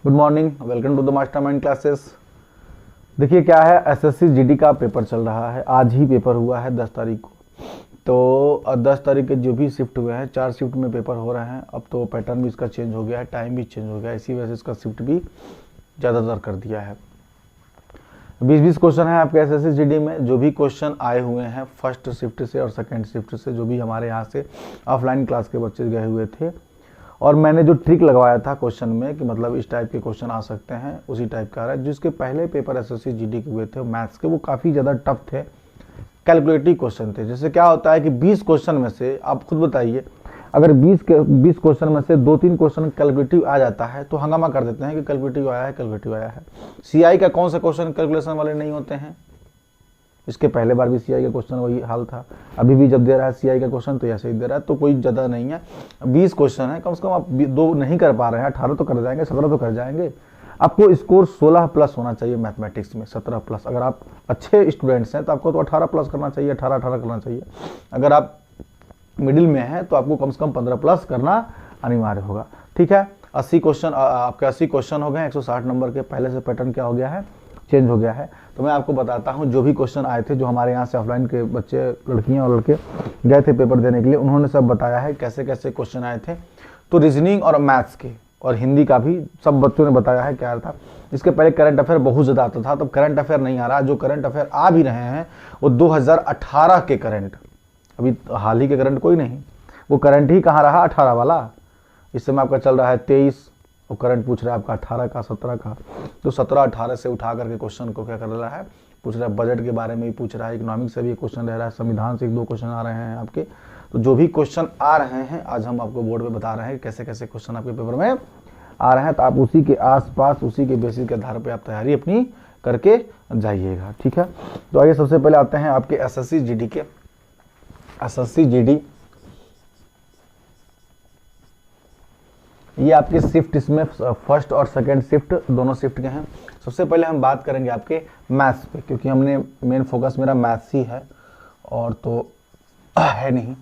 Good morning, welcome to the mastermind classes. देखिए क्या है, एसएससी जीडी का पेपर चल रहा है। आज ही पेपर हुआ है 10 तारीख को। तो 10 तारीख के जो भी शिफ्ट हुए हैं, 4 शिफ्ट में पेपर हो रहे हैं। अब तो पैटर्न भी इसका चेंज हो गया है, टाइम भी चेंज हो गया है, इसी वजह से इसका शिफ्ट भी ज़्यादातर कर दिया है। 20-20 क्वेश्चन है आपके एसएससी जीडी में। जो भी क्वेश्चन आए हुए हैं फर्स्ट शिफ्ट से और सेकेंड शिफ्ट से, जो भी हमारे यहाँ से ऑफलाइन क्लास के बच्चे गए हुए थे, और मैंने जो ट्रिक लगवाया था क्वेश्चन में कि मतलब इस टाइप के क्वेश्चन आ सकते हैं, उसी टाइप का आ रहा है। जिसके पहले पेपर एसएससी जीडी के हुए थे मैथ्स के, वो काफ़ी ज़्यादा टफ थे, कैलकुलेटिव क्वेश्चन थे। जैसे क्या होता है कि 20 क्वेश्चन में से आप खुद बताइए, अगर 20 क्वेश्चन में से 2-3 क्वेश्चन कैलकुलेटिव आ जाता है तो हंगामा कर देते हैं कि कैलकुलेटिव आया है, कैलकुलेटिव आया है। सीआई का कौन सा क्वेश्चन कैलकुलेशन वाले नहीं होते हैं? इसके पहले बार भी सीआई का क्वेश्चन वही हाल था, अभी भी जब दे रहा है सीआई का क्वेश्चन तो ऐसे ही दे रहा है। तो कोई ज़्यादा नहीं है, 20 क्वेश्चन है, कम से कम आप 2 नहीं कर पा रहे हैं, 18 तो कर जाएंगे, 17 तो कर जाएंगे। आपको स्कोर 16 प्लस होना चाहिए मैथमेटिक्स में, 17 प्लस। अगर आप अच्छे स्टूडेंट्स हैं तो आपको तो 18 प्लस करना चाहिए, 18 करना चाहिए। अगर आप मिडिल में हैं तो आपको कम से कम 15 प्लस करना अनिवार्य होगा। ठीक है, 80 क्वेश्चन आपके 80 क्वेश्चन हो गए 160 नंबर के। पहले से पैटर्न क्या हो गया है, चेंज हो गया है। तो मैं आपको बताता हूँ जो भी क्वेश्चन आए थे, जो हमारे यहाँ से ऑफलाइन के बच्चे, लड़कियाँ और लड़के गए थे पेपर देने के लिए, उन्होंने सब बताया है कैसे कैसे क्वेश्चन आए थे। तो रीजनिंग और मैथ्स के और हिंदी का भी सब बच्चों ने बताया है क्या था। इसके पहले करंट अफेयर बहुत ज़्यादा आता था, तब करंट अफेयर नहीं आ रहा। जो करंट अफेयर आ भी रहे हैं वो 2018 के करंट, अभी हाल ही के करंट कोई नहीं, वो करंट ही कहाँ रहा 18 वाला। इस समय आपका चल रहा है 23, वो करंट पूछ रहा है आपका 18 का, 17 का। तो 17-18 से उठा करके क्वेश्चन को क्या कर रहा है, पूछ रहा है। बजट के बारे में भी पूछ रहा है, इकोनॉमिक्स से भी क्वेश्चन रह रहा है, संविधान से 1-2 क्वेश्चन आ रहे हैं आपके। तो जो भी क्वेश्चन आ रहे हैं आज हम आपको बोर्ड पे बता रहे हैं कैसे कैसे क्वेश्चन आपके पेपर में आ रहे हैं। तो आप उसी के आसपास, उसी के बेसिस के आधार पर आप तैयारी अपनी करके जाइएगा। ठीक है, तो आइए सबसे पहले आते हैं आपके एसएससी जीडी के। एसएससी जीडी ये आपके शिफ्ट, इसमें फर्स्ट और सेकंड शिफ्ट दोनों शिफ्ट के हैं। सबसे पहले हम बात करेंगे आपके मैथ्स पे, क्योंकि हमने मेन फोकस मेरा मैथ्स ही है और तो है नहीं,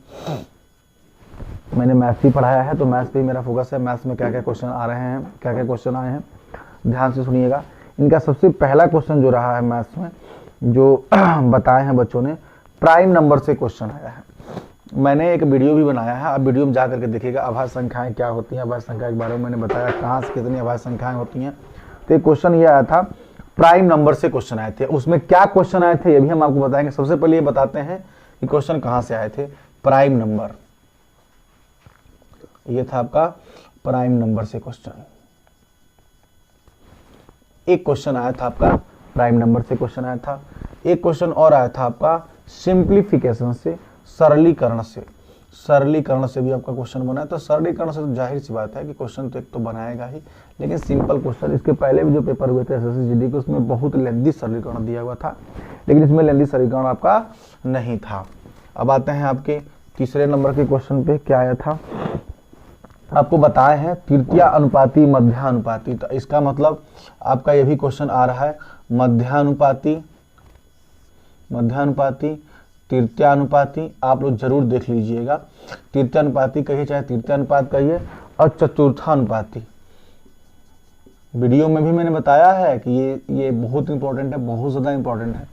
मैंने मैथ्स ही पढ़ाया है तो मैथ्स पे ही मेरा फोकस है। मैथ्स में क्या क्या क्वेश्चन आ रहे हैं, क्या क्या क्वेश्चन आए हैं, ध्यान से सुनिएगा। इनका सबसे पहला क्वेश्चन जो रहा है मैथ्स में, जो बताए हैं बच्चों ने, प्राइम नंबर से क्वेश्चन आया है। मैंने एक वीडियो भी बनाया है, आप वीडियो में जा करके देखिएगा अभाज्य संख्याएं क्या होती हैं। अभाज्य संख्या के बारे में मैंने बताया कहाँ से कितनी अभाज्य संख्याएं होती हैं। तो एक क्वेश्चन ये आया था, प्राइम नंबर से क्वेश्चन आए थे। उसमें क्या क्वेश्चन आए थे ये भी हम आपको बताएंगे। सबसे पहले ये बताते हैं कि क्वेश्चन कहाँ से आए थे। प्राइम नंबर, ये था आपका प्राइम नंबर से क्वेश्चन। एक क्वेश्चन आया था आपका प्राइम नंबर से क्वेश्चन आया था। एक क्वेश्चन और आया था आपका सिंप्लीफिकेशन से, सरलीकरण से। सरलीकरण से भी आपका क्वेश्चन बना है। तो सरलीकरण से तो जाहिर सी बात है कि क्वेश्चन तो एक तो बनाएगा ही, लेकिन सिंपल क्वेश्चन। इसके पहले भी जो पेपर हुए थे एसएससी जीडी के, उसमें बहुत लेंदी सरलीकरण दिया हुआ था, लेकिन इसमें लेंदी सरलीकरण आपका नहीं था। अब आते हैं आपके तीसरे नंबर के क्वेश्चन पे। क्या आया था, आपको बताए हैं तृतीय अनुपाती, मध्यानुपाती। तो इसका मतलब आपका ये भी क्वेश्चन आ रहा है, मध्यानुपाती, मध्यानुपाती, तृतीयानुपाती। आप लोग जरूर देख लीजिएगा, तृतीयानुपाती कहिए चाहे तृतीयानुपात कहिए, और चतुर्थानुपाती। वीडियो में भी मैंने बताया है कि ये बहुत इंपॉर्टेंट है, बहुत ज़्यादा इंपॉर्टेंट है,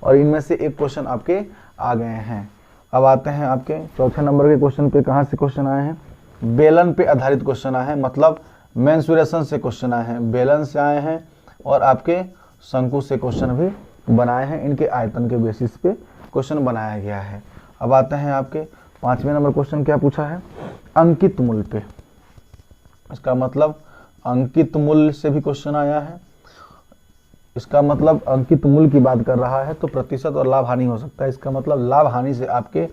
और इनमें से एक क्वेश्चन आपके आ गए हैं। अब आते हैं आपके चौथे नंबर के क्वेश्चन पे। कहाँ से क्वेश्चन आए हैं, बेलन पे आधारित क्वेश्चन आए हैं, मतलब मेंसुरेशन से क्वेश्चन आए हैं, बेलन से आए हैं, और आपके शंकु से क्वेश्चन भी बनाए हैं। इनके आयतन के बेसिस पे क्वेश्चन बनाया गया है। अब आते हैं आपके 5वें नंबर क्वेश्चन। क्या पूछा है, अंकित मूल्य पे। इसका मतलब अंकित मूल्य से भी क्वेश्चन आया है। इसका मतलब अंकित मूल्य की बात कर रहा है तो प्रतिशत और लाभ हानि हो सकता है। इसका मतलब लाभ हानि से आपके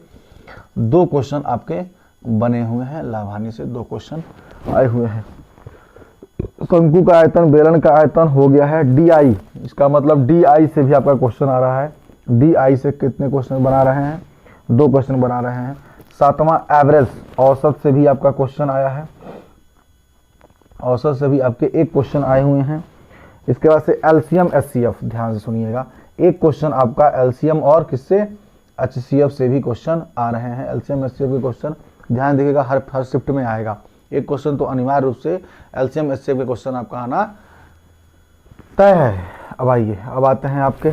2 क्वेश्चन आपके बने हुए हैं, लाभ हानि से 2 क्वेश्चन आए हुए हैं। शंकु का आयतन, बेलन का आयतन हो गया है DI। इसका मतलब DI से भी आपका क्वेश्चन आ रहा है। DI से कितने क्वेश्चन बना रहे हैं, 2 क्वेश्चन बना रहे हैं। 7वां एवरेज, औसत से भी आपका क्वेश्चन आया है। औसत से भी आपके 1 क्वेश्चन आए हुए हैं। इसके बाद से LCM SCF, ध्यान से सुनिएगा, 1 क्वेश्चन आपका LCM और किससे, HCF से भी क्वेश्चन आ रहे हैं। LCM SCF के क्वेश्चन ध्यान देखिएगा, हर शिफ्ट में आएगा। एक क्वेश्चन तो अनिवार्य रूप से एलसीएम एचसीएफ के क्वेश्चन आपका आना तय है। अब आइए, अब आते हैं आपके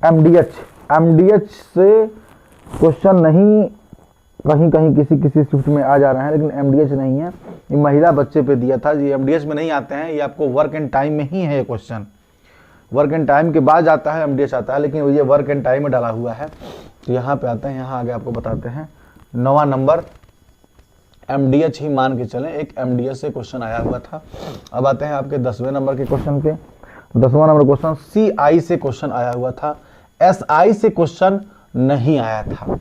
एमडीएच से क्वेश्चन नहीं, कहीं कहीं किसी किसी शिफ्ट में आ जा रहे हैं, लेकिन एमडीएच नहीं है। ये महिला बच्चे पे दिया था, ये एमडीएच में नहीं आते हैं, ये आपको वर्क एंड टाइम में ही है। ये क्वेश्चन वर्क एंड टाइम के बाद आता है, एमडीएच आता है, लेकिन ये वर्क एंड टाइम में डाला हुआ है। तो यहाँ पे आते हैं, यहाँ आगे आपको बताते हैं 9वां नंबर एमडीएच ही मान के चलें, एक एमडीएच से क्वेश्चन आया हुआ था। अब आते हैं आपके 10वें नंबर के क्वेश्चन पे। 10वां नंबर क्वेश्चन सीआई से क्वेश्चन आया हुआ था, एसआई से क्वेश्चन नहीं आया था।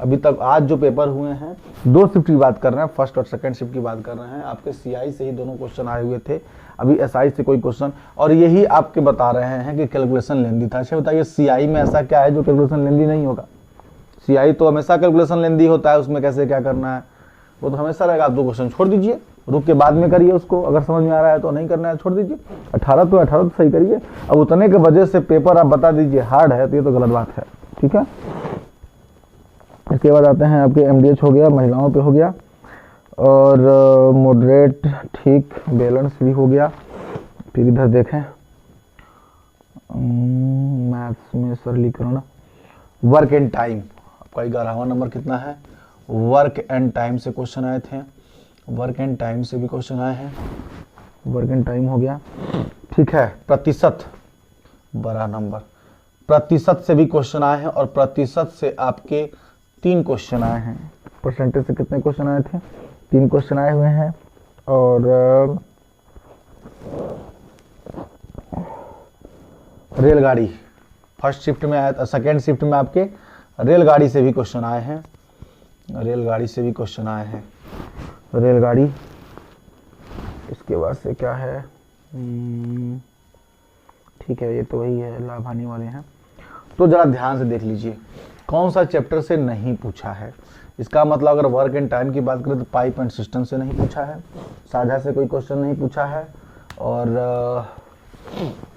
अभी तक आज जो पेपर हुए हैं, 2 शिफ्ट की बात कर रहे हैं, फर्स्ट और सेकंड शिफ्ट की बात कर रहे हैं, आपके सीआई से ही दोनों क्वेश्चन आए हुए थे, अभी एसआई से कोई क्वेश्चन, और यही आपके बता रहे हैं कि कैलकुलेशन लेंदी था। अच्छा बताइए, सीआई में ऐसा क्या है जो कैलकुलेशन लेंदी नहीं होगा? सीआई तो हमेशा कैलकुलेशन लेंदी होता है, उसमें कैसे क्या करना है वो तो हमेशा रहेगा। आप 2 क्वेश्चन छोड़ दीजिए, रुक के बाद में करिए उसको, अगर समझ में आ रहा है तो, नहीं करना है छोड़ दीजिए। 18 तो सही करिए। अब उतने के वजह से पेपर आप बता दीजिए हार्ड है, तो ये तो गलत बात है, ठीक है। इसके बाद आते हैं आपके एमडीएच हो गया, महिलाओं पे हो गया, और मॉडरेट ठीक, बैलेंस भी हो गया। फिर इधर देखें मैथ्स में सरलीकरण, वर्क एंड टाइम, आपका 11वां नंबर कितना है? वर्क एंड टाइम से क्वेश्चन आए थे, वर्क एंड टाइम से भी क्वेश्चन आए हैं, वर्क एंड टाइम हो गया, ठीक है। प्रतिशत, बड़ा नंबर, प्रतिशत से भी क्वेश्चन आए हैं, और प्रतिशत से आपके 3 क्वेश्चन आए हैं। परसेंटेज से कितने क्वेश्चन आए थे? 3 क्वेश्चन आए हुए हैं। और रेलगाड़ी फर्स्ट शिफ्ट में आया था, सेकेंड शिफ्ट में आपके रेलगाड़ी से भी क्वेश्चन आए हैं, रेलगाड़ी से भी क्वेश्चन आए हैं, रेलगाड़ी। इसके बाद से क्या है, ठीक है, ये तो वही है, लाभ हानि वाले हैं। तो जरा ध्यान से देख लीजिए कौन सा चैप्टर से नहीं पूछा है। इसका मतलब अगर वर्क एंड टाइम की बात करें तो पाइप एंड सिस्टम से नहीं पूछा है, साझा से कोई क्वेश्चन नहीं पूछा है, और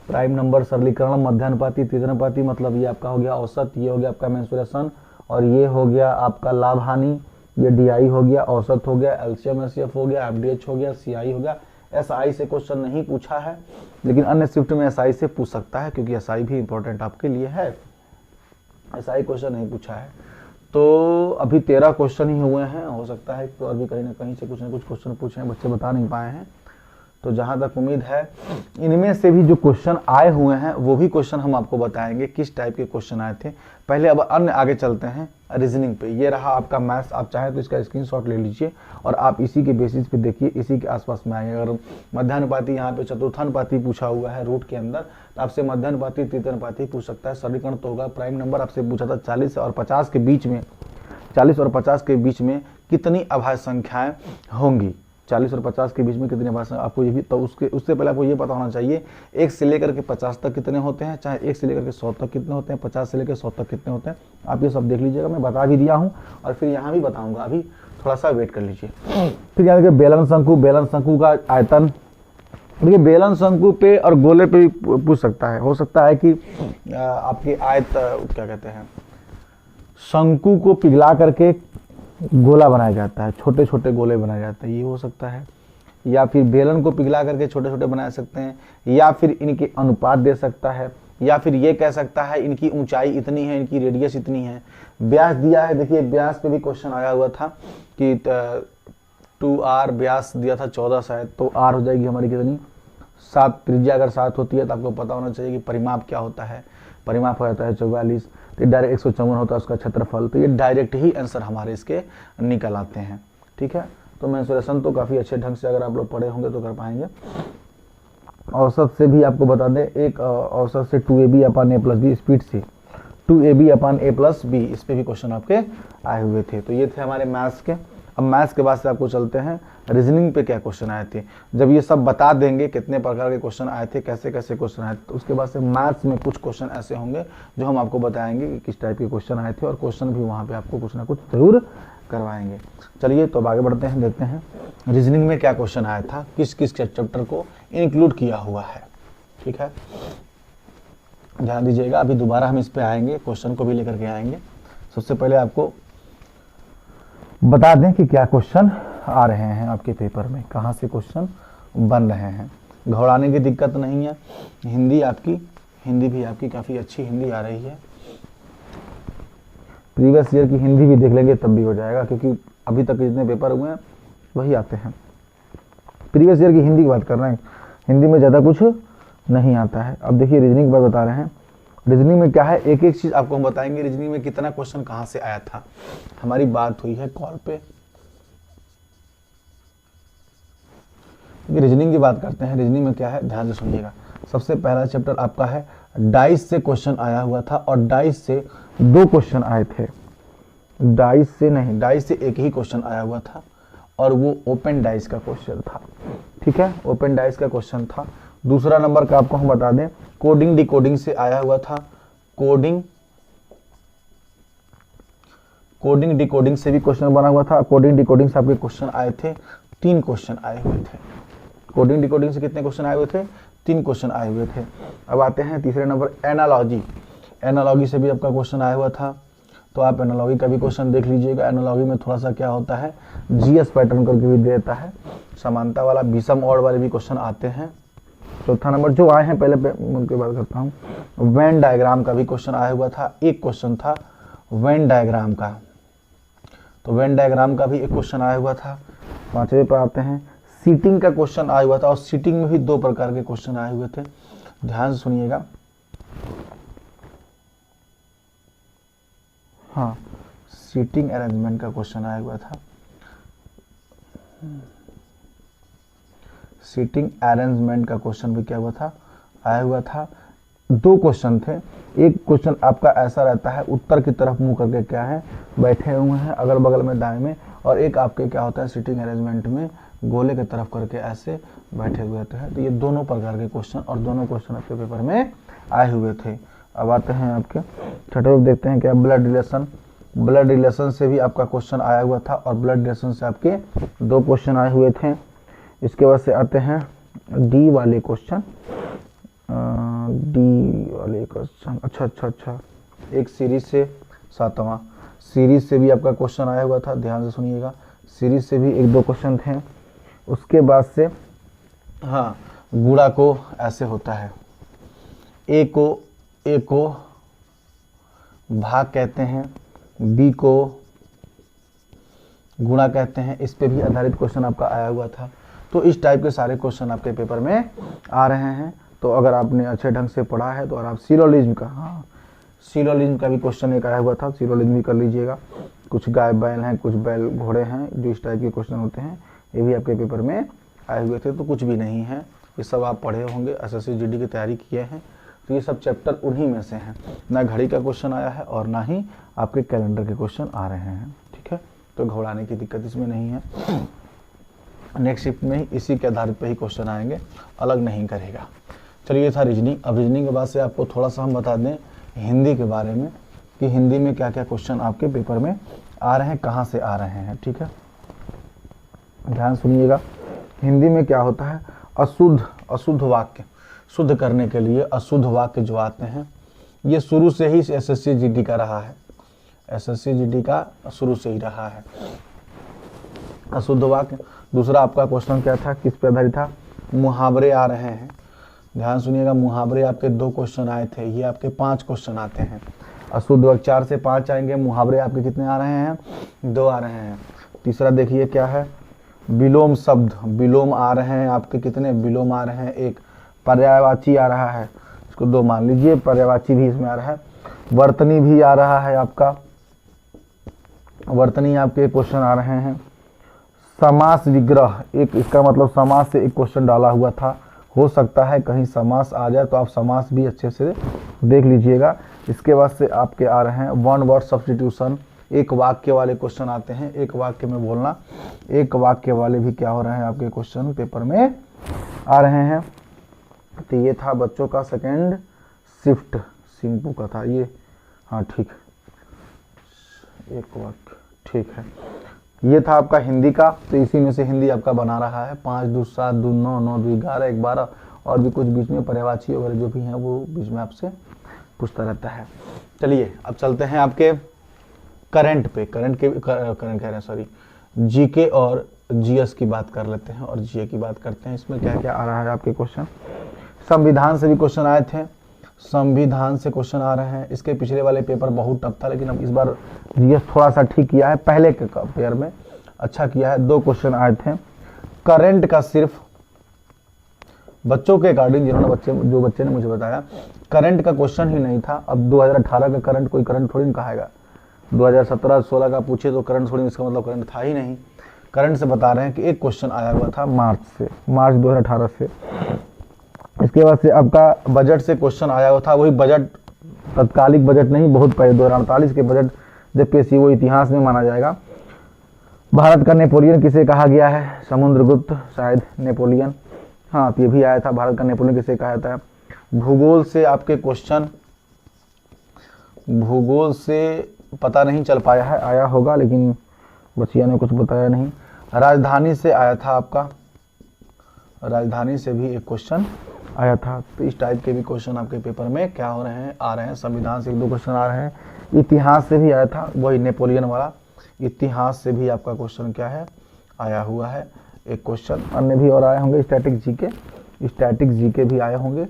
प्राइम नंबर सरलीकरण, मध्यानुपाती, त्रिकोणानुपाती, मतलब ये आपका हो गया औसत, ये हो गया आपका मेंसुरेशन, और ये हो गया आपका लाभ हानि, ये डीआई हो गया, औसत हो गया, एलसीएम एचसीएफ हो गया, एमडीएच हो गया, सीआई हो गया। एसआई से क्वेश्चन नहीं पूछा है, लेकिन अन्य शिफ्ट में एसआई से पूछ सकता है, क्योंकि एसआई भी इंपॉर्टेंट आपके लिए है। एसआई क्वेश्चन नहीं पूछा है। तो अभी 13 क्वेश्चन ही हुए हैं, हो सकता है तो अभी कहीं ना कहीं से कुछ ना कुछ क्वेश्चन पूछे हैं, बच्चे बता नहीं पाए हैं। तो जहाँ तक उम्मीद है, इनमें से भी जो क्वेश्चन आए हुए हैं वो भी क्वेश्चन हम आपको बताएंगे किस टाइप के क्वेश्चन आए थे। पहले अब अन्य आगे चलते हैं रीजनिंग पे। ये रहा आपका मैथ्स, आप चाहें तो इसका स्क्रीनशॉट ले लीजिए और आप इसी के बेसिस पे देखिए, इसी के आसपास में आएंगे। अगर मध्यानुपाती यहाँ पे चतुर्थानुपाती पूछा हुआ है रूट के अंदर, तो आपसे मध्यानुपाती तृतीयानुपाती पूछ सकता है। सरलीकरण तो होगा। प्राइम नंबर आपसे पूछा था 40 और 50 के बीच में, 40 और 50 के बीच में कितनी अभाज्य संख्याएं होंगी, 40 और 50 के बीच में कितने अभाज्य, आपको ये भी, तो उससे पहले आपको ये पता होना चाहिए 1 से लेकर के 50 तक कितने होते हैं, चाहे 1 से लेकर के 100 तक कितने होते हैं, 50 से लेकर 100 तक कितने होते हैं। आप ये सब देख लीजिएगा, मैं बता भी दिया हूँ और फिर यहाँ भी बताऊँगा, अभी थोड़ा सा वेट कर लीजिए। फिर यहाँ देखिए बेलन शंकु, बेलन शंकु का आयतन, देखिए बेलन शंकु पे और गोले पे भी पूछ सकता है। हो सकता है कि आपकी आयत क्या कहते हैं, शंकु को पिघला करके गोला बनाया जाता है, छोटे छोटे गोले बनाए जाते हैं, ये हो सकता है। या फिर बेलन को पिघला करके छोटे छोटे बना सकते हैं, या फिर इनके अनुपात दे सकता है, या फिर ये कह सकता है इनकी ऊंचाई इतनी है, इनकी रेडियस इतनी है। व्यास दिया है, देखिए व्यास पे भी क्वेश्चन आया हुआ था कि 2r व्यास दिया था 14 शायद, तो r हो जाएगी हमारी कितनी 7, त्रिज्या अगर 7 होती है तो आपको पता होना चाहिए कि परिमाप क्या होता है। परिमाप हो जाता है 44, तो डायरेक्ट 154 होता है उसका क्षेत्रफल। तो ये डायरेक्ट ही आंसर हमारे इसके निकल आते हैं, ठीक है। तो मेंसुरेशन तो काफ़ी अच्छे ढंग से अगर आप लोग पढ़े होंगे तो कर पाएंगे। औसत से भी आपको बता दें, एक औसत से 2ab upon a plus b, speed से 2ab upon a plus B, इस पर भी क्वेश्चन आपके आए हुए थे। तो ये थे हमारे मैथ्स के। अब मैथ्स के बाद से आपको चलते हैं रीजनिंग पे क्या क्वेश्चन आए थे। जब ये सब बता देंगे कितने प्रकार के क्वेश्चन आए थे, कैसे कैसे क्वेश्चन आए थे, तो उसके बाद से मैथ्स में कुछ क्वेश्चन ऐसे होंगे जो हम आपको बताएंगे कि किस टाइप के क्वेश्चन आए थे, और क्वेश्चन भी वहाँ पे आपको कुछ ना कुछ जरूर करवाएंगे। चलिए तो अब आगे बढ़ते हैं, देखते हैं रीजनिंग में क्या क्वेश्चन आया था, किस किस चैप्टर को इंक्लूड किया हुआ है, ठीक है। ध्यान दीजिएगा, अभी दोबारा हम इस पे आएंगे, क्वेश्चन को भी लेकर के आएंगे। सबसे पहले आपको बता दें कि क्या क्वेश्चन आ रहे हैं आपके पेपर में, कहाँ से क्वेश्चन बन रहे हैं। घबराने की दिक्कत नहीं है। हिंदी भी आपकी काफ़ी अच्छी हिंदी आ रही है। प्रीवियस ईयर की हिंदी भी देख लेंगे तब भी हो जाएगा, क्योंकि अभी तक जितने पेपर हुए हैं वही आते हैं। प्रीवियस ईयर की हिंदी की बात कर रहे हैं, हिंदी में ज़्यादा कुछ नहीं आता है। अब देखिए रीजनिंग की बात बता रहे हैं। रीजनिंग में क्या है, एक एक चीज़ आपको हम बताएंगे। रीजनिंग में कितना क्वेश्चन कहाँ से आया था, हमारी बात हुई है कॉल पे। रीजनिंग की बात करते हैं। रीजनिंग में क्या है, ध्यान से सुनिएगा। सबसे पहला चैप्टर आपका है डाइस से क्वेश्चन आया हुआ था, और डाइस से 2 क्वेश्चन आए थे। डाइस से नहीं, डाइस से एक ही क्वेश्चन आया हुआ था, और वो ओपन डाइस का क्वेश्चन था। ठीक है, ओपन डाइस का क्वेश्चन था। दूसरा नंबर का आपको हम बता दें, कोडिंग डिकोडिंग से आया हुआ था। कोडिंग डिकोडिंग से भी क्वेश्चन बना हुआ था। कोडिंग डिकोडिंग से आपके क्वेश्चन आए थे, 3 क्वेश्चन आए हुए थे। कोडिंग डिकोडिंग से कितने क्वेश्चन आए हुए थे, 3 क्वेश्चन आए हुए थे। अब आते हैं तीसरे नंबर, एनालॉजी। एनालॉजी से भी आपका क्वेश्चन आया हुआ था, तो आप एनालॉजी का भी क्वेश्चन देख लीजिएगा। एनालॉजी में थोड़ा सा क्या होता है, जीएस पैटर्न करके भी देता है, समानता वाला, विषम और वाले भी क्वेश्चन आते हैं। चौथा नंबर जो आए हैं पहले उनकी बात करता हूँ। वेन डायग्राम का भी क्वेश्चन आया हुआ था, एक क्वेश्चन था वेन डायग्राम का, तो वेन डायग्राम का भी एक क्वेश्चन आया हुआ था। 5वें पर आते हैं, सीटिंग का क्वेश्चन आया हुआ था, और सीटिंग में भी 2 प्रकार के क्वेश्चन आए हुए थे। ध्यान से सुनिएगा। हाँ, सीटिंग अरेंजमेंट का क्वेश्चन आया हुआ था। सीटिंग अरेंजमेंट का क्वेश्चन भी क्या हुआ था, आया हुआ था। 2 क्वेश्चन थे। एक क्वेश्चन आपका ऐसा रहता है, उत्तर की तरफ मुंह करके क्या है, बैठे हुए हैं अगल बगल में दाएं में, और एक आपके क्या होता है सीटिंग अरेंजमेंट में गोले की तरफ करके ऐसे बैठे हुए थे। तो ये दोनों प्रकार के क्वेश्चन, और दोनों क्वेश्चन आपके पेपर में आए हुए थे। अब आते हैं आपके छठे में, देखते हैं क्या, ब्लड रिलेशन। ब्लड रिलेशन से भी आपका क्वेश्चन आया हुआ था, और ब्लड रिलेशन से आपके 2 क्वेश्चन आए हुए थे। इसके बाद से आते हैं डी वाले क्वेश्चन। डी वाले क्वेश्चन, अच्छा, एक सीरीज से 7वां, सीरीज से भी आपका क्वेश्चन आया हुआ था। ध्यान से सुनिएगा, सीरीज से भी 1-2 क्वेश्चन थे। उसके बाद से हाँ, गुणा को ऐसे होता है, ए को भाग कहते हैं, बी को गुणा कहते हैं। इस पे भी आधारित क्वेश्चन आपका आया हुआ था। तो इस टाइप के सारे क्वेश्चन आपके पेपर में आ रहे हैं। तो अगर आपने अच्छे ढंग से पढ़ा है तो और आप सिलोलिज्म का, हाँ सिलोलिज्म का भी क्वेश्चन एक आया हुआ था, सिलोलिज्म भी कर लीजिएगा। कुछ गाय बैल हैं, कुछ बैल घोड़े हैं, जो इस टाइप के क्वेश्चन होते हैं, ये भी आपके पेपर में आए हुए थे। तो कुछ भी नहीं है, ये सब आप पढ़े होंगे, एसएससी जीडी की तैयारी किए हैं, तो ये सब चैप्टर उन्हीं में से हैं। ना घड़ी का क्वेश्चन आया है और ना ही आपके कैलेंडर के क्वेश्चन आ रहे हैं। ठीक है, तो घबराने की दिक्कत इसमें नहीं है। नेक्स्ट शिफ्ट में ही इसी के आधारित पे ही क्वेश्चन आएंगे, अलग नहीं करेगा। चलिए, ये था रीजनिंग। अब रीजनिंग के बाद से आपको थोड़ा सा हम बता दें हिंदी के बारे में, कि हिंदी में क्या क्या क्वेश्चन आपके पेपर में आ रहे हैं, कहाँ से आ रहे हैं। ठीक है, ध्यान सुनिएगा। हिंदी में क्या होता है, अशुद्ध वाक्य शुद्ध करने के लिए अशुद्ध वाक्य जो आते हैं, ये शुरू से ही एसएससी जीडी का रहा है। एसएससी जीडी का शुरू से ही रहा है अशुद्ध वाक्य। दूसरा आपका क्वेश्चन क्या था, किस पे आधारित था, मुहावरे आ रहे हैं। ध्यान सुनिएगा, मुहावरे आपके 2 क्वेश्चन आए थे, ये आपके 5 क्वेश्चन आते हैं। अशुद्ध वाक्य 4 से 5 आएंगे, मुहावरे आपके कितने आ रहे हैं, 2 आ रहे हैं। तीसरा देखिए क्या है, विलोम शब्द, विलोम आ रहे हैं आपके कितने, विलोम आ रहे हैं 1। पर्यायवाची आ रहा है, इसको 2 मान लीजिए, पर्यायवाची भी इसमें आ रहा है। वर्तनी भी आ रहा है आपका, वर्तनी आपके क्वेश्चन आ रहे हैं। समास विग्रह, एक इसका मतलब समास से एक क्वेश्चन डाला हुआ था, हो सकता है कहीं समास आ जाए, तो आप समास भी अच्छे से देख लीजिएगा। इसके बाद से आपके आ रहे हैं वन वर्ड सब्स्टिट्यूशन, एक वाक्य वाले क्वेश्चन आते हैं, एक वाक्य में बोलना, एक वाक्य वाले भी क्या हो रहे हैं आपके क्वेश्चन पेपर में आ रहे हैं। तो ये था बच्चों का सेकेंड शिफ्ट, सिंपू का था ये, हाँ ठीक, एक वाक्य, ठीक है। ये था आपका हिंदी का, तो इसी में से हिंदी आपका बना रहा है 5 2 7 2 9 9 2 11 1 12, और भी कुछ बीच में पर्यायवाची वगैरह जो भी हैं वो बीच में आपसे पूछता रहता है। चलिए अब चलते हैं आपके करंट पे, करंट कह रहे हैं सॉरी, जीके और जीएस की बात कर लेते हैं और जीए की बात करते हैं। इसमें क्या क्या आ रहा है आपके क्वेश्चन। संविधान से भी क्वेश्चन आए थे, संविधान से क्वेश्चन आ रहे हैं। इसके पिछले वाले पेपर बहुत टफ था, लेकिन अब इस बार जीएस थोड़ा सा ठीक किया है, पहले के पेपर में अच्छा किया है। 2 क्वेश्चन आए थे करंट का, सिर्फ बच्चों के अकॉर्डिंग, जो बच्चे ने मुझे बताया करंट का क्वेश्चन ही नहीं था। अब 2018 का करंट कोई करंट थोड़ी ना कहेगा, 2017-16 का पूछे तो करंट थोड़ी, इसका मतलब करंट था ही नहीं। करंट से बता रहे हैं कि एक क्वेश्चन आया हुआ था मार्च 2018 से। इसके बाद से आपका बजट से क्वेश्चन आया हुआ था, वही बजट, तत्कालिक बजट नहीं, बहुत पहले 2048 के बजट जब पेश, वो इतिहास में माना जाएगा। भारत का नेपोलियन किसे कहा गया है? समुद्रगुप्त, शायद नेपोलियन, हाँ ये भी आया था। भारत का नेपोलियन किसे कहा जाता है? भूगोल से आपके क्वेश्चन, भूगोल से पता नहीं चल पाया है, आया होगा लेकिन बचिया ने कुछ बताया नहीं। राजधानी से आया था आपका, राजधानी से भी एक क्वेश्चन आया था। तो इस टाइप के भी क्वेश्चन आपके पेपर में क्या हो रहे हैं, आ रहे हैं। संविधान से 1-2 क्वेश्चन आ रहे हैं। इतिहास से भी आया था, वही नेपोलियन वाला, इतिहास से भी आपका क्वेश्चन क्या है, आया हुआ है एक क्वेश्चन। अन्य भी और आए होंगे, स्टैटिक जीके भी आए होंगे,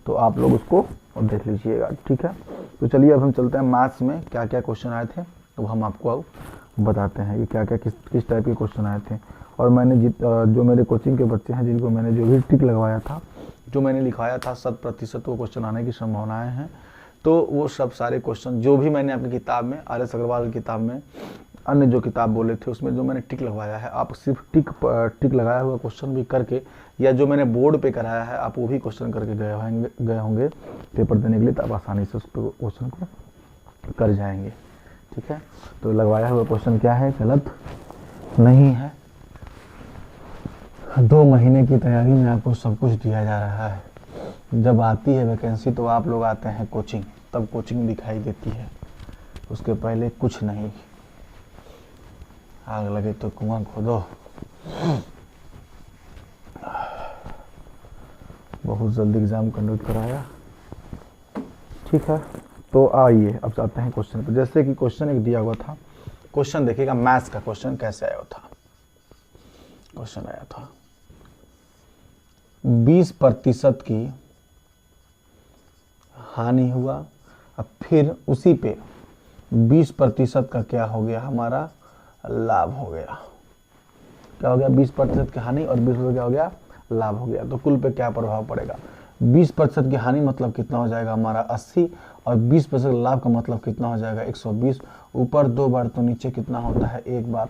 तो आप लोग उसको देख लीजिएगा, ठीक है। तो चलिए अब हम चलते हैं मैथ्स में क्या क्या क्वेश्चन आए थे, तो हम आपको अब बताते हैं कि क्या क्या किस टाइप के क्वेश्चन आए थे। और मैंने जो मेरे कोचिंग के बच्चे हैं, जिनको मैंने जो भी टिक लगवाया था, जो मैंने लिखाया था 100% वो क्वेश्चन आने की संभावनाएं हैं। तो वो सब सारे क्वेश्चन जो भी मैंने अपनी किताब में, RS अग्रवाल की किताब में, अन्य जो किताब बोले थे उसमें जो मैंने टिक लगवाया है, आप सिर्फ टिक लगाया हुआ क्वेश्चन भी करके, या जो मैंने बोर्ड पे कराया है आप वो भी क्वेश्चन करके गए होंगे पेपर देने के लिए, तो आप आसानी से उस क्वेश्चन को कर जाएंगे, ठीक है। तो लगवाया हुआ क्वेश्चन क्या है, गलत नहीं है। 2 महीने की तैयारी में आपको सब कुछ दिया जा रहा है। जब आती है वैकेंसी तो आप लोग आते हैं कोचिंग, तब कोचिंग दिखाई देती है, उसके पहले कुछ नहीं। आग लगे तो कुआं खोदो। बहुत जल्दी एग्जाम कंडक्ट कराया, ठीक है। तो आइए अब जाते हैं क्वेश्चन पर। जैसे कि क्वेश्चन एक दिया हुआ था, क्वेश्चन देखिएगा मैथ्स का क्वेश्चन कैसे आया था। क्वेश्चन आया था 20% की हानि हुआ, अब फिर उसी पे 20% का क्या हो गया, हमारा लाभ हो गया। क्या हो गया, 20% की हानि और 20% क्या हो गया, लाभ हो गया। तो कुल पे क्या प्रभाव पड़ेगा, 20% की हानि मतलब कितना हो जाएगा हमारा 80, और 20% लाभ का मतलब कितना हो जाएगा 120। ऊपर 2 बार तो नीचे कितना होता है 1 बार,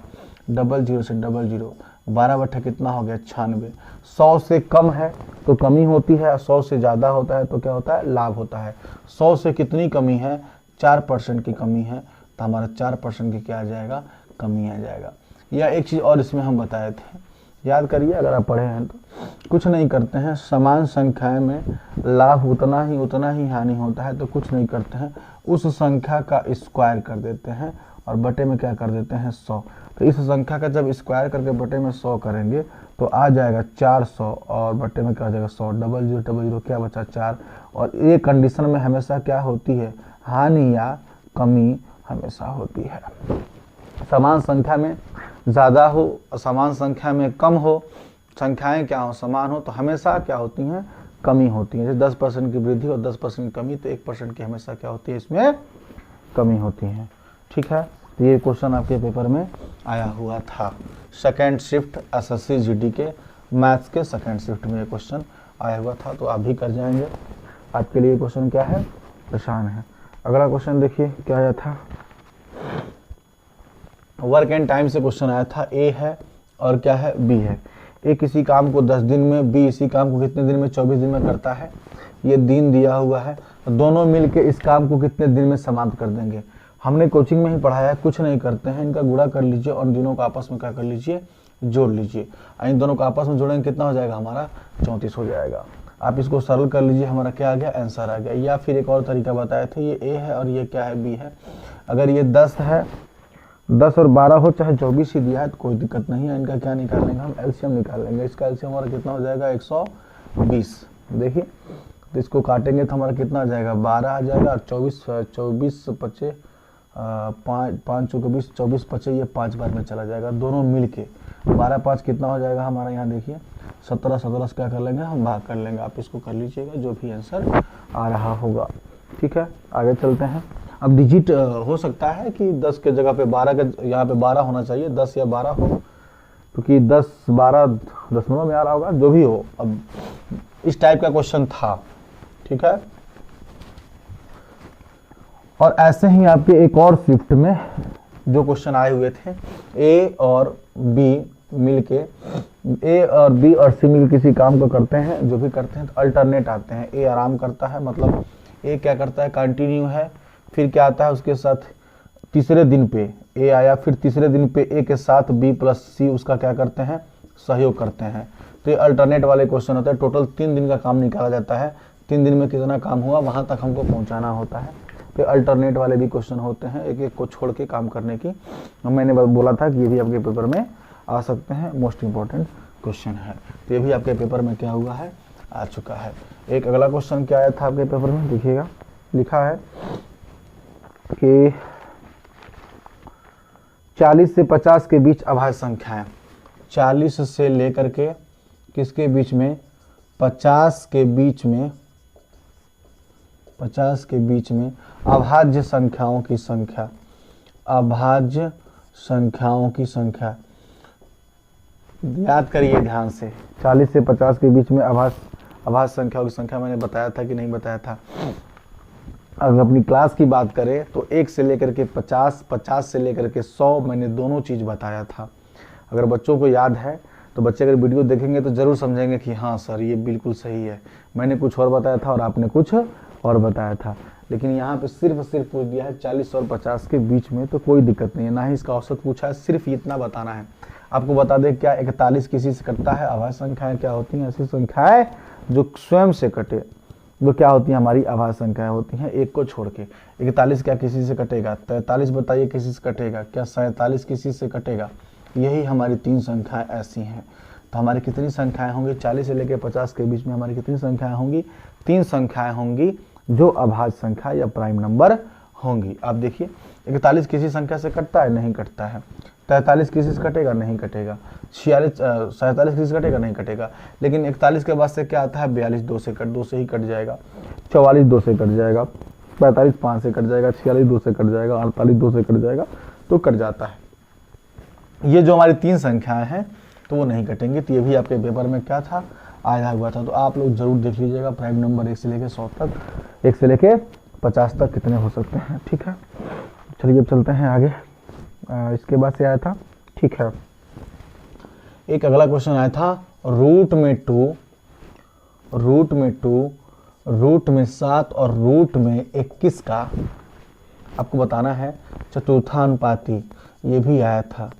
00 से 00, 12 बट्ठा कितना हो गया 96। 100 से कम है तो कमी होती है, 100 से ज़्यादा होता है तो क्या होता है, लाभ होता है। 100 से कितनी कमी है, 4% की कमी है, तो हमारा 4% की क्या आ जाएगा, कमी आ जाएगा। या एक चीज़ और इसमें हम बताए थे, याद करिए अगर आप पढ़े हैं तो। कुछ नहीं करते हैं, समान संख्याएं में लाभ उतना ही हानि होता है, तो कुछ नहीं करते हैं, उस संख्या का स्क्वायर कर देते हैं और बटे में क्या कर देते हैं 100। तो इस संख्या का जब स्क्वायर करके बटे में 100 करेंगे तो आ जाएगा 400, और बटे में क्या आ जाएगा 100, 00 क्या बचा 4। और ये कंडीशन में हमेशा क्या होती है, हानि या कमी हमेशा होती है। समान संख्या में ज़्यादा हो, समान संख्या में कम हो, संख्याएं क्या हो, समान हो, तो हमेशा क्या होती हैं, कमी होती है। जैसे 10% की वृद्धि और 10% की कमी, तो 1% की हमेशा क्या होती है, इसमें कमी होती है, ठीक है। तो ये क्वेश्चन आपके पेपर में आया हुआ था। सेकेंड शिफ्ट SSC GD के मैथ्स के सेकेंड शिफ्ट में ये क्वेश्चन आया हुआ था, तो आप भी कर जाएंगे। आपके लिए क्वेश्चन क्या है, आसान है। अगला क्वेश्चन देखिए क्या आया था, वर्क एंड टाइम से क्वेश्चन आया था। ए है और क्या है, बी है। ए किसी काम को 10 दिन में, बी इसी काम को कितने दिन में, 24 दिन में करता है। ये दिन दिया हुआ है, दोनों मिलके इस काम को कितने दिन में समाप्त कर देंगे। हमने कोचिंग में ही पढ़ाया है, कुछ नहीं करते हैं, इनका गुणा कर लीजिए और इन दोनों को आपस में क्या कर लीजिए, जोड़ लीजिए। इन दोनों को आपस में जोड़ेंगे कितना हो जाएगा, हमारा 34 हो जाएगा। आप इसको सरल कर लीजिए, हमारा क्या आ गया, आंसर आ गया। या फिर एक और तरीका बताए थे, ये ए है और ये क्या है, बी है। अगर ये 10 है, 10 और 12 हो, चाहे 24 ही दिया है तो कोई दिक्कत नहीं है। इनका क्या निकालेंगे, हम एलसीएम निकाल लेंगे। इसका एलसीएम हमारा कितना हो जाएगा, 120। देखिए तो इसको काटेंगे तो हमारा कितना आ जाएगा, 12 आ जाएगा, और 24 25 पाँच चौके 20, 24 25, ये 5 बार में चला जाएगा दोनों मिल के। 12 5 कितना हो जाएगा हमारा, यहाँ देखिए 17, 17 से क्या कर लेंगे हम, भाग कर लेंगे। आप इसको कर लीजिएगा जो भी आंसर आ रहा होगा। ठीक है, आगे चलते हैं। अब डिजिट हो सकता है कि 10 के जगह पे 12 का, यहाँ पे 12 होना चाहिए, 10 या 12 हो, क्योंकि 10 12 दशमलव में आ रहा होगा, जो भी हो। अब इस टाइप का क्वेश्चन था। ठीक है, और ऐसे ही आपके एक और शिफ्ट में जो क्वेश्चन आए हुए थे, ए और बी मिलके, ए और बी और सी मिलकर किसी काम को करते हैं, जो भी करते हैं तो अल्टरनेट आते हैं। ए आराम करता है, मतलब ए क्या करता है, कंटिन्यू है, फिर क्या आता है उसके साथ तीसरे दिन पे ए आया, फिर तीसरे दिन पे ए के साथ बी प्लस सी उसका क्या करते हैं, सहयोग करते हैं। तो ये अल्टरनेट वाले क्वेश्चन होते हैं। टोटल 3 दिन का काम निकाला जाता है, 3 दिन में कितना काम हुआ वहां तक हमको पहुंचाना होता है। तो अल्टरनेट वाले भी क्वेश्चन होते हैं, एक एक को छोड़ के काम करने की। मैंने बोला था कि ये भी आपके पेपर में आ सकते हैं, मोस्ट इंपॉर्टेंट क्वेश्चन है। तो ये भी आपके पेपर में क्या हुआ है, आ चुका है। एक अगला क्वेश्चन क्या आया था आपके पेपर में, देखिएगा, लिखा है कि 40 से 50 के बीच अभाज्य संख्याएं, 40 से लेकर के किसके बीच में, 50 के बीच में, 50 के बीच में अभाज्य संख्याओं की संख्या, अभाज्य संख्याओं की संख्या। याद करिए ध्यान से, 40 से 50 के बीच में अभाज्य संख्याओं की संख्या मैंने बताया था कि नहीं बताया था। अगर अपनी क्लास की बात करें तो 1 से लेकर के 50, 50 से लेकर के 100 मैंने दोनों चीज़ बताया था। अगर बच्चों को याद है तो बच्चे अगर वीडियो देखेंगे तो ज़रूर समझेंगे कि हाँ सर ये बिल्कुल सही है, मैंने कुछ और बताया था और आपने कुछ और बताया था। लेकिन यहाँ पे सिर्फ पूछ दिया है 40 और 50 के बीच में, तो कोई दिक्कत नहीं है, ना ही इसका औसत पूछा है, सिर्फ इतना बताना है। आपको बता दें क्या 41 किसी से कटता है। अभाज्य संख्याएं क्या होती हैं, ऐसी संख्याएं जो स्वयं से कटे, वो क्या होती हैं, हमारी अभाज्य संख्याएं होती हैं, एक को छोड़ के। 41 क्या किसी से कटेगा, 43 बताइए किसी से कटेगा, क्या 47 किसी से कटेगा। यही हमारी 3 संख्याएं ऐसी हैं। तो हमारी कितनी संख्याएं होंगी, 40 से लेकर 50 के बीच में हमारी कितनी संख्याएं होंगी, 3 संख्याएं होंगी जो अभाज्य संख्या या प्राइम नंबर होंगी। आप देखिए 41 किसी संख्या से कटता है, नहीं कटता है। 43 किसी से कटेगा, नहीं कटेगा। 47 किसी से कटेगा, नहीं कटेगा। लेकिन 41 के बाद से क्या आता है, 42 2 से ही कट जाएगा, 44 2 से कट जाएगा, 45 5 से कट जाएगा, 46 2 से कट जाएगा, 48 2 से कट जाएगा, तो कट जाता है। ये जो हमारी 3 संख्याएं हैं तो वो नहीं कटेंगी। तो ये भी आपके पेपर में क्या था, आया हुआ था। तो आप लोग जरूर देख लीजिएगा प्राइम नंबर 1 से लेकर 100 तक, 1 से लेकर 50 तक कितने हो सकते हैं। ठीक है, चलिए अब चलते हैं आगे। इसके बाद से आया था, ठीक है, एक अगला क्वेश्चन आया था रूट में 2, रूट में 2, रूट में 7 और रूट में 21 का आपको बताना है चतुर्थानुपाती। ये भी आया था,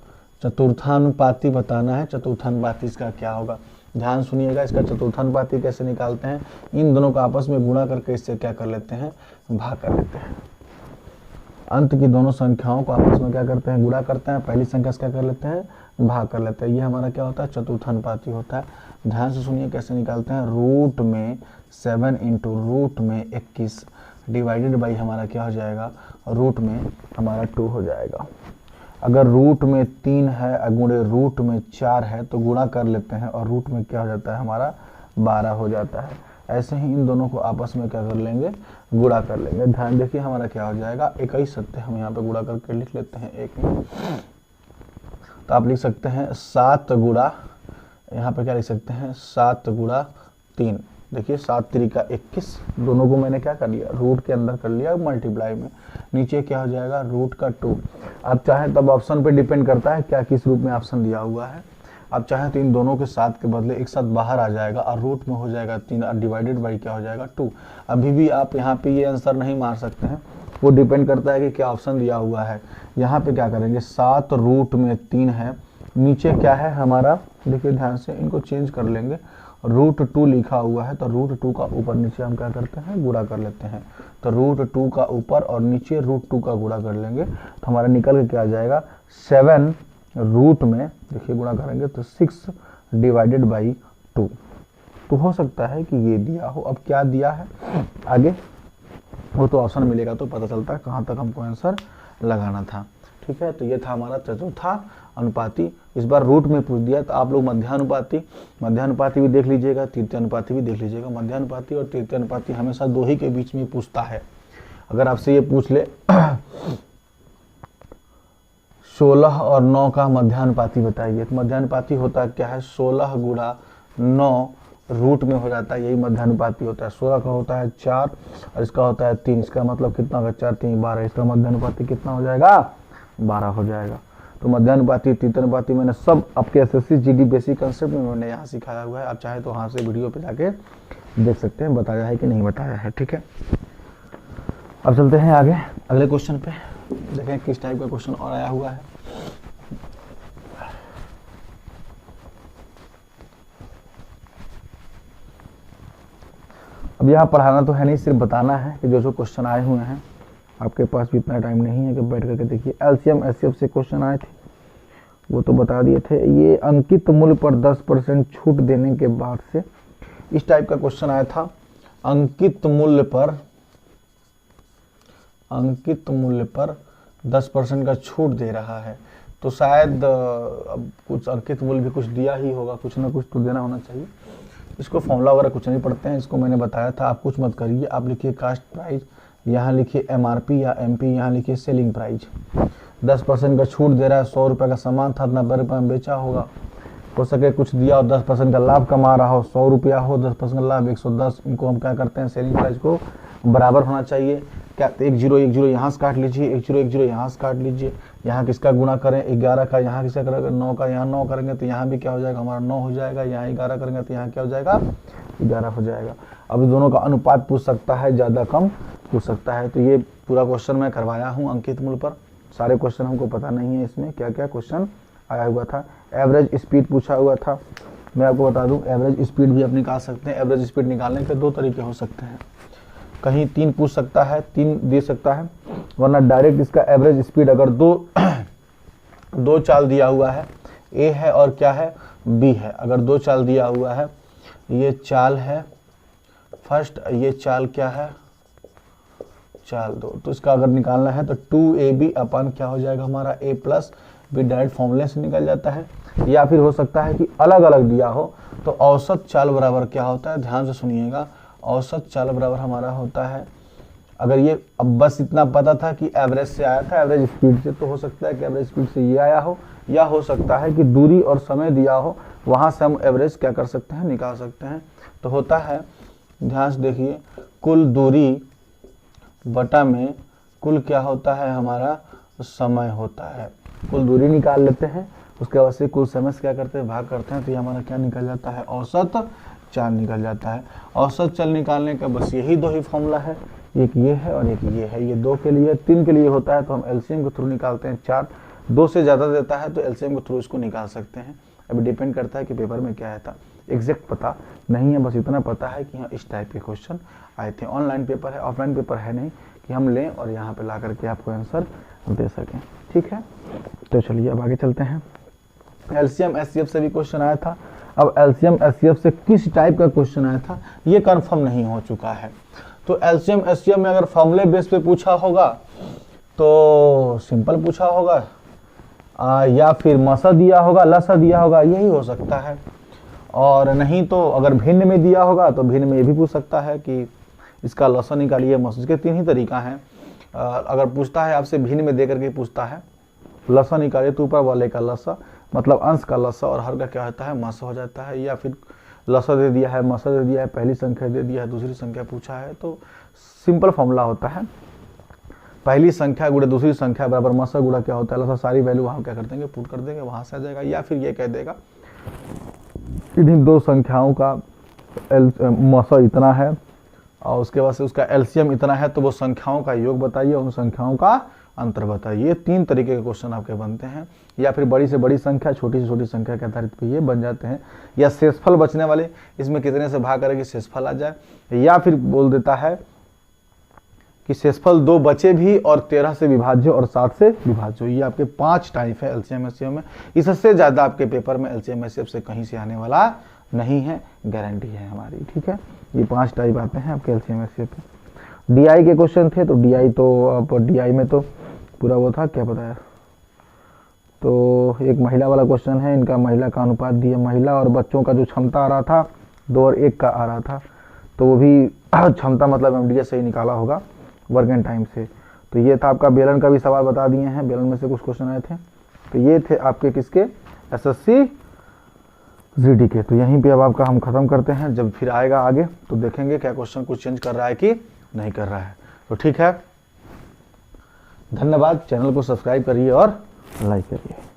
चतुर्थानुपाती बताना है। चतुर्थानुपाती इसका क्या होगा, ध्यान सुनिएगा। इसका चतुर्थानुपाती कैसे निकालते हैं, इन दोनों को आपस में गुणा करके इससे क्या कर लेते हैं, भाग कर लेते हैं। अंत की दोनों संख्याओं को आपस में क्या करते हैं, गुणा करते हैं, पहली संख्या से क्या कर लेते हैं, भाग कर लेते हैं। ये हमारा क्या होता है, चतुर्थानुपाती होता है। ध्यान से सुनिए कैसे निकालते हैं। रूट में 7 इंटू रूट में 21 डिवाइडेड बाई हमारा क्या हो जाएगा, रूट में हमारा 2 हो जाएगा। अगर रूट में 3 है गुणे रूट में 4 है तो गुणा कर लेते हैं और रूट में क्या हो जाता है हमारा 12 हो जाता है। ऐसे ही इन दोनों को आपस में क्या कर लेंगे, गुणा कर लेंगे। ध्यान देखिए हमारा क्या हो जाएगा, 21 सत्य हम यहाँ पे गुणा करके लिख लेते हैं 1 में। तो आप लिख सकते हैं 7 गुणा, यहाँ पे क्या लिख सकते हैं 7 गुणा 3। देखिए 7 3 21, दोनों को मैंने क्या कर लिया, रूट के अंदर कर लिया मल्टीप्लाई में। नीचे क्या हो जाएगा, रूट का 2। आप चाहें तब ऑप्शन पे डिपेंड करता है क्या किस रूप में ऑप्शन दिया हुआ है। आप चाहें तो इन दोनों के 7 के बदले एक साथ बाहर आ जाएगा और रूट में हो जाएगा 3 और डिवाइडेड बाई क्या हो जाएगा 2। अभी भी आप यहाँ पे ये आंसर नहीं मार सकते हैं, वो डिपेंड करता है कि क्या ऑप्शन दिया हुआ है। यहाँ पे क्या करेंगे, 7 रूट में 3 है, नीचे क्या है हमारा, देखिए ध्यान से इनको चेंज कर लेंगे। रूट 2 लिखा हुआ है तो रूट 2 का ऊपर नीचे हम क्या करते हैं, गुणा कर लेते हैं। तो रूट 2 का ऊपर और नीचे रूट 2 का गुणा कर लेंगे तो हमारा निकल के क्या आ जाएगा 7 रूट में, देखिए गुणा करेंगे तो 6 डिवाइडेड बाई 2। तो हो सकता है कि ये दिया हो। अब क्या दिया है आगे वो तो ऑप्शन मिलेगा तो पता चलता है कहाँ तक हमको आंसर लगाना था। ठीक है, तो ये था हमारा चतुर्था अनुपाती। इस बार रूट में पूछ दिया, तो आप लोग मध्यानुपाती भी देख लीजिएगा, तृतीय अनुपाती भी देख लीजिएगा। मध्यानुपाती और तृतीय अनुपाती हमेशा दो ही के बीच में पूछता है। अगर आपसे ये पूछ ले 16 और 9 का मध्यानुपाती बताइए, तो मध्यानुपाती होता क्या है, 16 गुणा 9 रूट में हो जाता है, यही मध्यानुपाती होता है। 16 का होता है 4 और इसका होता है 3, इसका मतलब कितना होगा, 4 3 12, इसका मध्यानुपाती कितना हो जाएगा, 12 हो जाएगा। तो मध्यानुपाती, तृतीयानुपाती मैंने सब आपके एसएससी जीडी बेसिक कंसेप्ट में मैंने यहाँ सिखाया हुआ है। आप चाहे तो वहाँ से वीडियो पे जाके देख सकते हैं, बताया है कि नहीं बताया है। ठीक है, अब चलते हैं आगे अगले क्वेश्चन पे, देखें किस टाइप का क्वेश्चन और आया हुआ है। अब यहाँ पढ़ाना तो है नहीं, सिर्फ बताना है कि जो क्वेश्चन आए हुए हैं। आपके पास भी इतना टाइम नहीं है कि बैठ करके देखिए। एलसीएम एचसीएफ से क्वेश्चन आए थे, वो तो बता दिए थे। ये अंकित मूल्य पर 10% छूट देने के बाद से, इस टाइप का क्वेश्चन आया था। अंकित मूल्य पर 10% का छूट दे रहा है, तो शायद अब कुछ अंकित मूल्य भी कुछ दिया ही होगा, कुछ ना कुछ तो देना होना चाहिए। इसको फॉर्मूला वगैरह कुछ नहीं पढ़ते हैं, इसको मैंने बताया था। आप कुछ मत करिए, आप लिखिए कास्ट प्राइस, यहाँ लिखिए एमआरपी या एमपी, यहाँ लिखिए सेलिंग प्राइस। 10% का छूट दे रहा है, 100 रुपये का सामान था, 90 रुपये में बेचा होगा, हो सके कुछ दिया और 10% का लाभ कमा रहा हो, 100 रुपया हो, 10% का लाभ 110, इनको हम क्या करते हैं, सेलिंग प्राइस को बराबर होना चाहिए। क्या 1 0 1 0 यहाँ से काट लीजिए, 1 0 1 0 यहाँ से काट लीजिए, यहाँ किसका गुणा करें 11 का, यहाँ किसका करेंगे 9 का, यहाँ 9 करेंगे तो यहाँ भी क्या हो जाएगा हमारा 9 हो जाएगा, यहाँ 11 करेंगे तो यहाँ क्या हो जाएगा 11 हो जाएगा। अब दोनों का अनुपात पूछ सकता है, ज़्यादा कम पूछ सकता है। तो ये पूरा क्वेश्चन मैं करवाया हूँ अंकित मूल्य पर। सारे क्वेश्चन हमको पता नहीं है इसमें क्या क्या क्वेश्चन आया हुआ था। एवरेज स्पीड पूछा हुआ था, मैं आपको बता दूं एवरेज स्पीड भी आप निकाल सकते हैं। एवरेज स्पीड निकालने के 2 तरीके हो सकते हैं, कहीं 3 पूछ सकता है, 3 दे सकता है, वरना डायरेक्ट इसका एवरेज स्पीड अगर दो चाल दिया हुआ है, ए है और क्या है बी है। अगर 2 चाल दिया हुआ है, ये चाल है फर्स्ट, ये चाल क्या है चाल 2, तो इसका अगर निकालना है तो 2ab अपन क्या हो जाएगा हमारा a प्लस बी, डायरेक्ट फॉर्मूले से निकल जाता है। या फिर हो सकता है कि अलग अलग दिया हो, तो औसत चाल बराबर क्या होता है, ध्यान से सुनिएगा। औसत चाल बराबर हमारा होता है, अगर ये अब बस इतना पता था कि एवरेज से आया था, एवरेज स्पीड से, तो हो सकता है कि एवरेज स्पीड से ये आया हो, या हो सकता है कि दूरी और समय दिया हो, वहाँ से हम एवरेज क्या कर सकते हैं, निकाल सकते हैं। तो होता है, ध्यान से देखिए, कुल दूरी बटा में कुल क्या होता है हमारा समय होता है। कुल दूरी निकाल लेते हैं, उसके बाद से कुल समय से क्या करते हैं, भाग करते हैं, तो ये हमारा क्या निकल जाता है, औसत चाल निकल जाता है। औसत चाल निकालने का बस यही 2 ही फॉर्मूला है, एक ये है और एक ये है। ये 2 के लिए, 3 के लिए होता है तो हम एलसीएम के थ्रू निकालते हैं। 4 2 से ज़्यादा देता है तो एलसीएम के थ्रू इसको निकाल सकते हैं। अभी डिपेंड करता है कि पेपर में क्या आया था, एग्जैक्ट पता नहीं है, बस इतना पता है कि हाँ इस टाइप के क्वेश्चन आए थे। ऑनलाइन पेपर है, ऑफलाइन पेपर है नहीं कि हम लें और यहाँ पे ला करके आपको आंसर दे सकें। ठीक है, तो चलिए अब आगे चलते हैं। एलसीएम एचसीएफ से भी क्वेश्चन आया था। अब एलसीएम एचसीएफ से किस टाइप का क्वेश्चन आया था ये कंफर्म नहीं हो चुका है। तो एलसीएम एचसीएफ में अगर फॉर्मूले बेस पे पूछा होगा तो सिंपल पूछा होगा, या फिर मसा दिया होगा, लसा दिया होगा, यही हो सकता है। और नहीं तो अगर भिन्न में दिया होगा तो भिन्न में ये भी पूछ सकता है कि इसका लसा निकालिए, मसा के 3 ही तरीका है। अगर पूछता है आपसे भिन्न में दे करके पूछता है, लसा निकालिए तो ऊपर वाले का लसा मतलब अंश का लसा और हर का क्या होता है मसा हो जाता है। या फिर लसा दे दिया है, मसा दे दिया है, पहली संख्या दे दिया है, दूसरी संख्या पूछा है, तो सिंपल फॉर्मूला होता है, पहली संख्या गुणा दूसरी संख्या बराबर मसा गुणा क्या होता है लसा। सारी वैल्यू वहाँ क्या कर देंगे, पुट कर देंगे, वहाँ से आ जाएगा। या फिर ये कह देगा इन्हीं 2 संख्याओं का मसा इतना है और उसके बाद से उसका एलसीएम इतना है, तो वो संख्याओं का योग बताइए, उन संख्याओं का अंतर बताइए। ये 3 तरीके के क्वेश्चन आपके बनते हैं। या फिर बड़ी से बड़ी संख्या, छोटी से छोटी संख्या के आधारित पे ये बन जाते हैं। या शेषफल बचने वाले, इसमें कितने से भाग करें कि शेषफल आ जाए। या फिर बोल देता है कि शेषफल 2 बचे भी और 13 से विभाज्य और 7 से विभाज्य। ये आपके 5 टाइप है एलसीएम एचसीएफ में। इससे ज़्यादा आपके पेपर में एलसीएम एचसीएफ से कहीं से आने वाला नहीं है, गारंटी है हमारी। ठीक है, ये 5 टाइप आते हैं आपके एलसीएम एचसीएफ में। डीआई के क्वेश्चन थे, तो डीआई तो अब डीआई में तो पूरा वो था, क्या बताया। तो एक महिला वाला क्वेश्चन है, इनका महिला का अनुपात दिया, महिला और बच्चों का जो क्षमता आ रहा था 2 और 1 का आ रहा था, तो वो भी क्षमता मतलब एमडीएस से ही निकाला होगा वर्क एंड टाइम से। तो ये था आपका बेलन का भी सवाल बता दिए हैं, बेलन में से कुछ क्वेश्चन आए थे। तो ये थे आपके किसके, एसएससी जीडी के। तो यहीं पे अब आपका हम खत्म करते हैं, जब फिर आएगा आगे तो देखेंगे क्या क्वेश्चन कुछ चेंज कर रहा है कि नहीं कर रहा है। तो ठीक है, धन्यवाद। चैनल को सब्सक्राइब करिए और लाइक करिए।